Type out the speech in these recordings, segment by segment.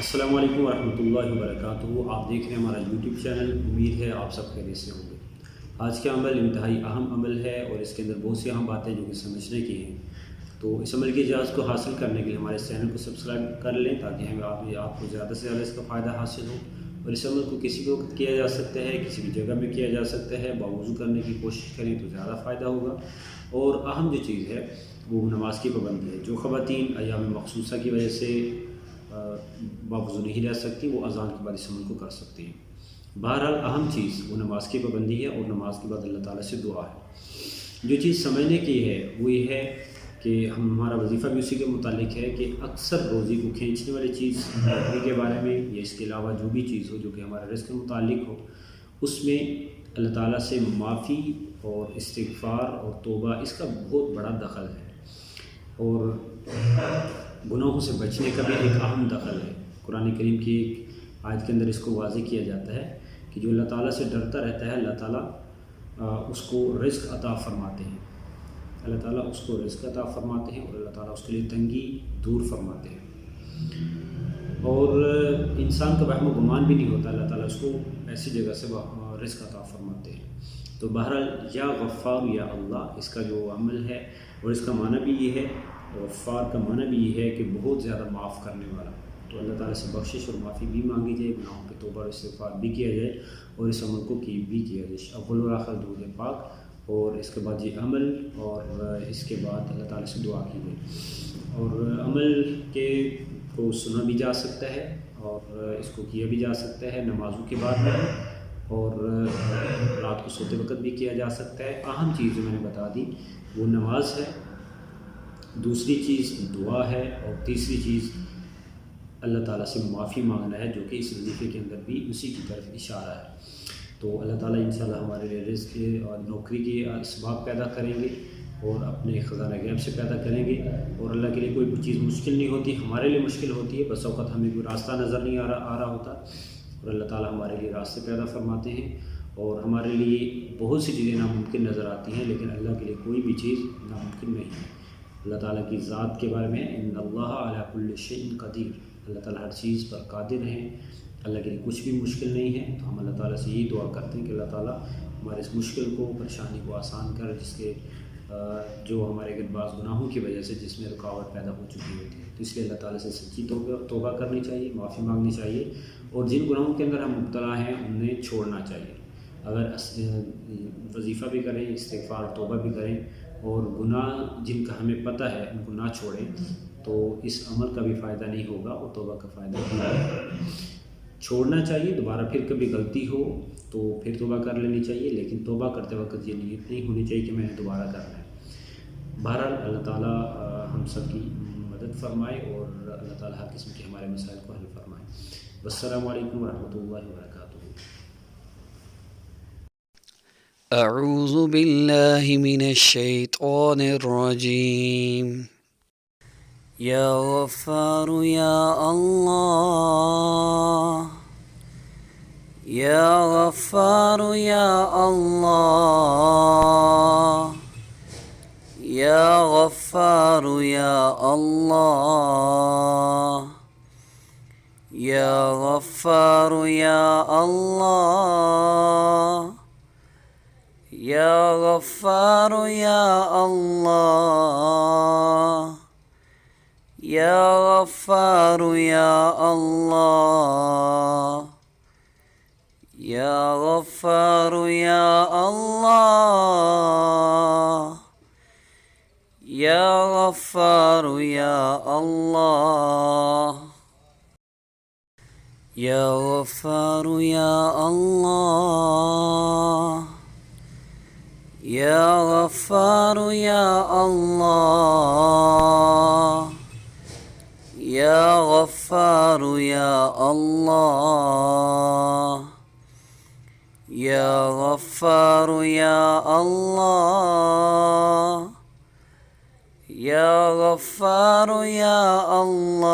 السلام علیکم ورحمۃ اللہ وبرکاتہ۔ آپ دیکھ رہے ہیں ہمارا یوٹیوب چینل، امید ہے آپ سب خیریت سے ہوں گے۔ آج کا عمل انتہائی اہم عمل ہے اور اس کے اندر بہت سی اہم باتیں جو کہ سمجھنے کی ہیں، تو اس عمل کی اجازت کو حاصل کرنے کے لیے ہمارے چینل کو سبسکرائب کر لیں تاکہ ہمیں آپ کو زیادہ سے زیادہ اس کا فائدہ حاصل ہو۔ اور اس عمل کو کسی بھی وقت کیا جا سکتا ہے، کسی بھی جگہ میں کیا جا سکتا ہے۔ باوضو کرنے کی کوشش کریں تو زیادہ فائدہ ہوگا۔ اور اہم جو چیز ہے وہ نماز کی پابندی ہے۔ جو خواتین ایام مخصوصہ کی وجہ سے باوضو نہیں رہ سکتی، وہ اذان کے بعد اس عمل کو کر سکتی ہیں۔ بہرحال اہم چیز وہ نماز کی پابندی ہے، اور نماز کے بعد اللہ تعالیٰ سے دعا ہے۔ جو چیز سمجھنے کی ہے وہ یہ ہے کہ ہمارا وظیفہ بھی اسی کے متعلق ہے کہ اکثر روزی کو کھینچنے والی چیز نوکری کے بارے میں یا اس کے علاوہ جو بھی چیز ہو جو کہ ہمارے رزق کے متعلق ہو، اس میں اللہ تعالیٰ سے معافی اور استغفار اور توبہ اس کا بہت بڑا دخل ہے، اور گناہوں سے بچنے کا بھی ایک اہم دخل ہے۔ قرآن کریم کی ایک آیت کے اندر اس کو واضح کیا جاتا ہے کہ جو اللہ تعالیٰ سے ڈرتا رہتا ہے، اللہ تعالیٰ اس کو رزق عطا فرماتے ہیں، اللہ تعالیٰ اس کو رزق عطا فرماتے ہیں، اور اللہ تعالیٰ اس کے لیے تنگی دور فرماتے ہیں۔ اور انسان کا وہم و گمان بھی نہیں ہوتا، اللہ تعالیٰ اس کو ایسی جگہ سے رزق عطا فرماتے ہیں۔ تو بہرحال یا غفار یا اللہ اس کا جو عمل ہے، اور اس کا معنی بھی یہ ہے، غفار کا معنی بھی یہ ہے کہ بہت زیادہ معاف کرنے والا۔ تو اللہ تعالیٰ سے بخشش اور معافی بھی مانگی جائے، گناہوں پہ توبہ اور استغفار بھی کیا جائے، اور اس عمل کو بھی کیا جائے۔ اول و آخر درود پاک، اور اس کے بعد یہ عمل، اور اس کے بعد اللہ تعالیٰ سے دعا کی جائے۔ اور عمل کے کو سنا بھی جا سکتا ہے، اور اس کو کیا بھی جا سکتا ہے نمازوں کے بعد میں، اور رات کو سوتے وقت بھی کیا جا سکتا ہے۔ اہم چیز جو میں نے بتا دی وہ نماز ہے، دوسری چیز دعا ہے، اور تیسری چیز اللہ تعالیٰ سے معافی مانگنا ہے، جو کہ اس وظیفے کے اندر بھی اسی کی طرف اشارہ ہے۔ تو اللہ تعالیٰ انشاءاللہ ہمارے لیے رزق اور نوکری کے اسباب پیدا کریں گے، اور اپنے خزانہ غیب سے پیدا کریں گے۔ اور اللہ کے لیے کوئی چیز مشکل نہیں ہوتی، ہمارے لیے مشکل ہوتی ہے، بس اوقات ہمیں کوئی راستہ نظر نہیں آ رہا ہوتا، اور اللہ تعالیٰ ہمارے لیے راستے پیدا فرماتے ہیں۔ اور ہمارے لیے بہت سی چیزیں ناممکن نظر آتی ہیں، لیکن اللہ کے لیے کوئی بھی چیز ناممکن نہیں ہے۔ اللہ تعالیٰ کی ذات کے بارے میں ان اللہ علی کل شیء قدیر، اللہ تعالیٰ ہر چیز پر قادر ہیں، اللہ کے لیے کچھ بھی مشکل نہیں ہے۔ تو ہم اللہ تعالیٰ سے یہی دعا کرتے ہیں کہ اللہ تعالیٰ ہمارے اس مشکل کو، پریشانی کو آسان کر، جس کے جو ہمارے بعض گناہوں کی وجہ سے جس میں رکاوٹ پیدا ہو چکی ہوتی ہے، تو اس لیے اللہ تعالیٰ سے سچی توبہ کرنی چاہیے، معافی مانگنی چاہیے، اور جن گناہوں کے اندر ہم مبتلا ہیں انہیں چھوڑنا چاہیے۔ اگر وظیفہ بھی کریں، استغفار توبہ بھی کریں، اور گناہ جن کا ہمیں پتہ ہے ان کو نہ چھوڑیں، تو اس عمل کا بھی فائدہ نہیں ہوگا، اور توبہ کا فائدہ بھی ہوگا۔ چھوڑنا چاہیے، دوبارہ پھر کبھی غلطی ہو تو پھر توبہ کر لینی چاہیے، لیکن توبہ کرتے وقت یہ نیت نہیں ہونی چاہیے کہ میں نے دوبارہ کرنا ہے۔ بہرحال اللہ تعالیٰ ہم سب کی مدد فرمائے، اور اللہ تعالیٰ ہر قسم کے ہمارے مسائل کو حل فرمائے۔ السلام علیکم ورحمۃ اللہ وبرکاتہ۔ اعوذ باللہ من الشیطان الرجیم۔ یا غفار یا اللہ، یا غفار یا اللہ، یا غفار یا اللہ، یا غفار یا اللہ، یا غفار یا اللہ، یا غفار یا اللہ، یا غفار یا اللہ، یا غفار یا اللہ، یا غفار یا اللہ، یا غفار یا اللہ، یا غفار یا اللہ، یا غفار یا اللہ، یا غفار یا اللہ،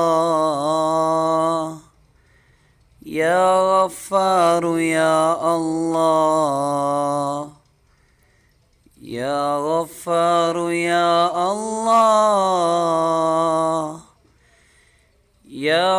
یا غفار یا اللہ، یا غفار یا اللہ، یا